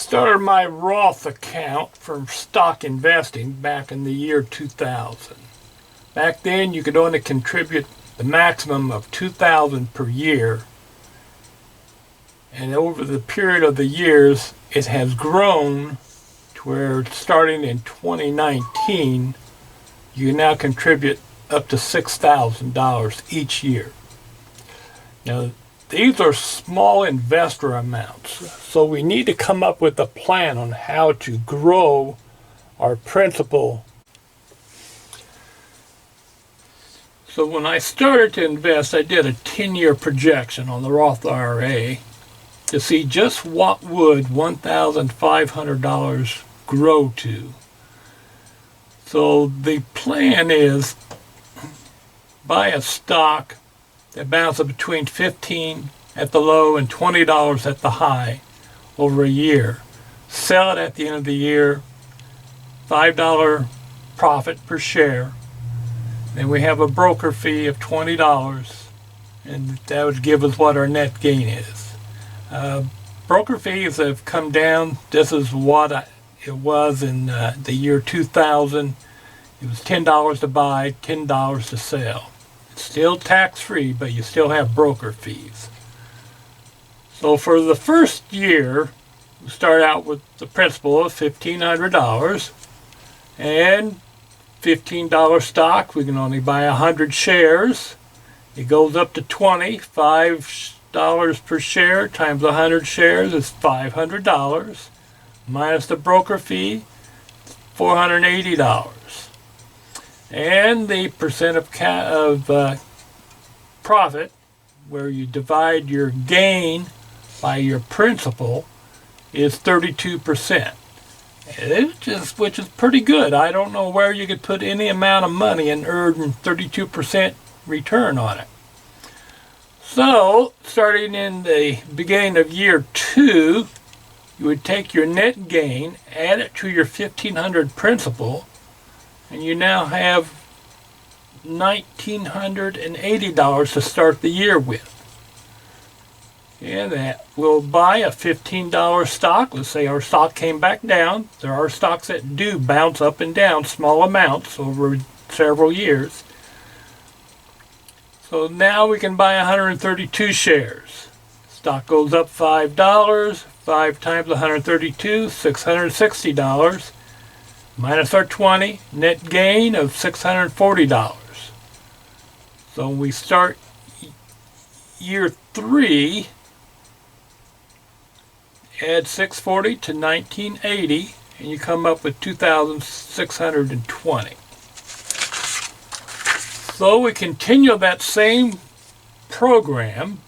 started my Roth account for stock investing back in the year 2000. Back then you could only contribute the maximum of $2,000 per year, and over the period of the years it has grown to where starting in 2019 you can now contribute up to $6,000 each year. Now these are small investor amounts, so we need to come up with a plan on how to grow our principal. So when I started to invest, I did a 10-year projection on the Roth IRA to see just what would $1,500 grow to. So the plan is buy a stock that bounces between $15 at the low and $20 at the high over a year. Sell it at the end of the year, $5 profit per share. Then we have a broker fee of $20, and that would give us what our net gain is. Broker fees have come down. This is what it was in the year 2000. It was $10 to buy, $10 to sell. Still tax-free, but you still have broker fees. So for the first year, we start out with the principal of $1,500, and $15 stock, we can only buy 100 shares. It goes up to $5 per share times 100 shares is $500, minus the broker fee, $480. And the percent of profit, where you divide your gain by your principal, is 32%. Which is pretty good. I don't know where you could put any amount of money and earn 32% return on it. So, starting in the beginning of year 2, you would take your net gain, add it to your $1,500 principal, and you now have $1,980 to start the year with. And that will buy a $15 stock. Let's say our stock came back down. There are stocks that do bounce up and down small amounts over several years. So now we can buy 132 shares. Stock goes up $5. 5 times 132, $660. Minus our 20, net gain of $640. So we start year 3, add 640 to 1980, and you come up with 2,620. So we continue that same program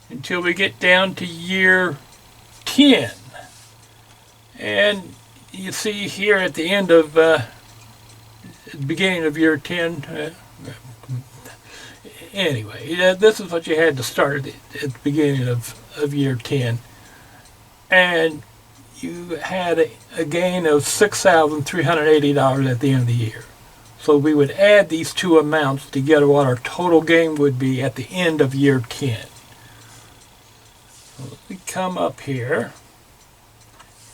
until we get down to year 10. And you see here at the end of beginning of year 10, anyway, this is what you had to start at the beginning of year 10. And you had a gain of $6,380 at the end of the year. So we would add these two amounts to get what our total gain would be at the end of year 10. So let me come up here.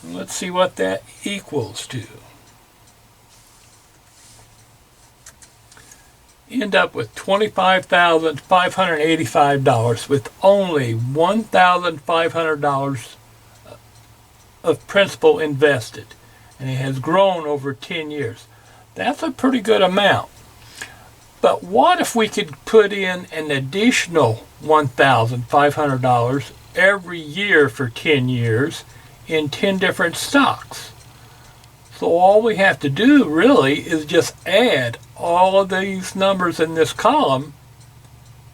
Let's see what that equals to. End up with $25,585 with only $1,500 of principal invested, and it has grown over 10 years. That's a pretty good amount. But what if we could put in an additional $1,500 every year for 10 years in 10 different stocks? So all we have to do really is just add all of these numbers in this column,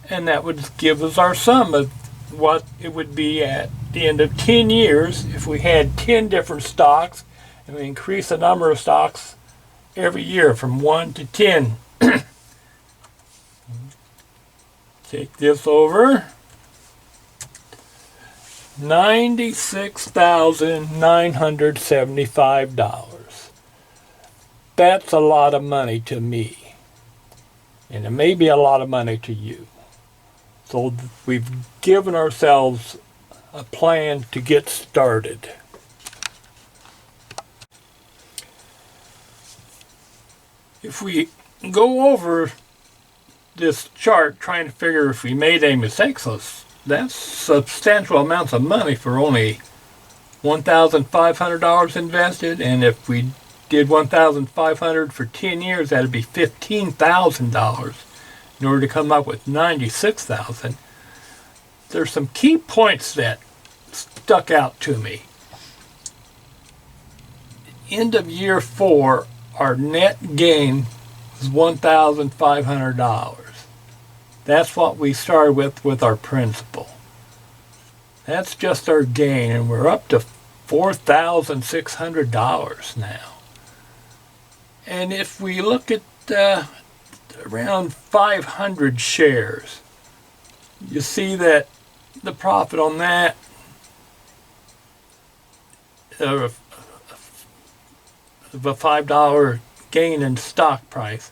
and that would give us our sum of what it would be at the end of 10 years if we had 10 different stocks and we increase the number of stocks every year from 1 to 10. Take this over. $96,975. That's a lot of money to me. And it may be a lot of money to you. So we've given ourselves a plan to get started. if we go over this chart trying to figure if we made any mistakes, that's substantial amounts of money for only $1,500 invested, and if we did $1,500 for 10 years, that'd be $15,000 in order to come up with $96,000. There's some key points that stuck out to me. End of year 4, our net gain was $1,500. That's what we started with our principal. That's just our gain, and we're up to $4,600 now. And if we look at around 500 shares, you see that the profit on that of a $5 gain in stock price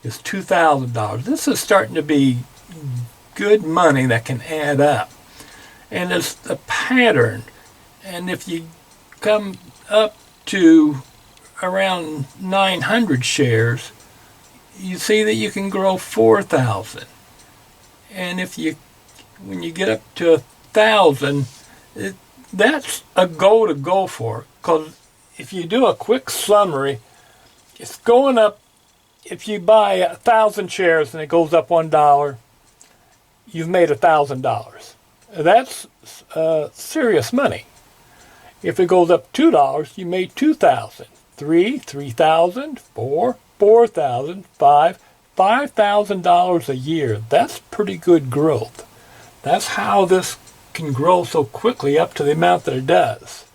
is $2,000. This is starting to be good money that can add up. And it's a pattern. And if you come up to around 900 shares, you see that you can grow 4,000. And when you get up to 1,000, that's a goal to go for. Because if you do a quick summary, it's going up. If you buy 1,000 shares and it goes up $1, you've made $1,000. That's serious money. If it goes up $2, you made $2,000. 3,000, 4,000, 5,000 a year. That's pretty good growth. That's how this can grow so quickly up to the amount that it does.